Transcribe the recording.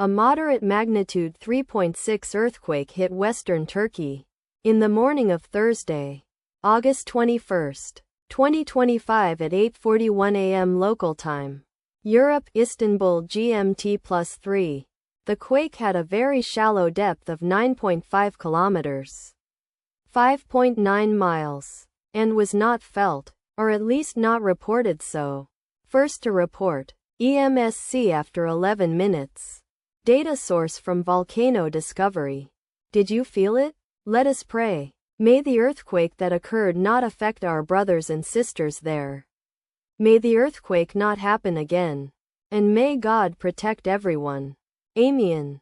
A moderate magnitude 3.6 earthquake hit western Turkey in the morning of Thursday, August 21, 2025 at 8:41 a.m. local time. Europe, Istanbul GMT +3. The quake had a very shallow depth of 9.5 kilometers, 5.9 miles, and was not felt, or at least not reported so. First to report, EMSC after 11 minutes. Data source from Volcano Discovery. Did you feel it? Let us pray. May the earthquake that occurred not affect our brothers and sisters there. May the earthquake not happen again. And may God protect everyone. Amen.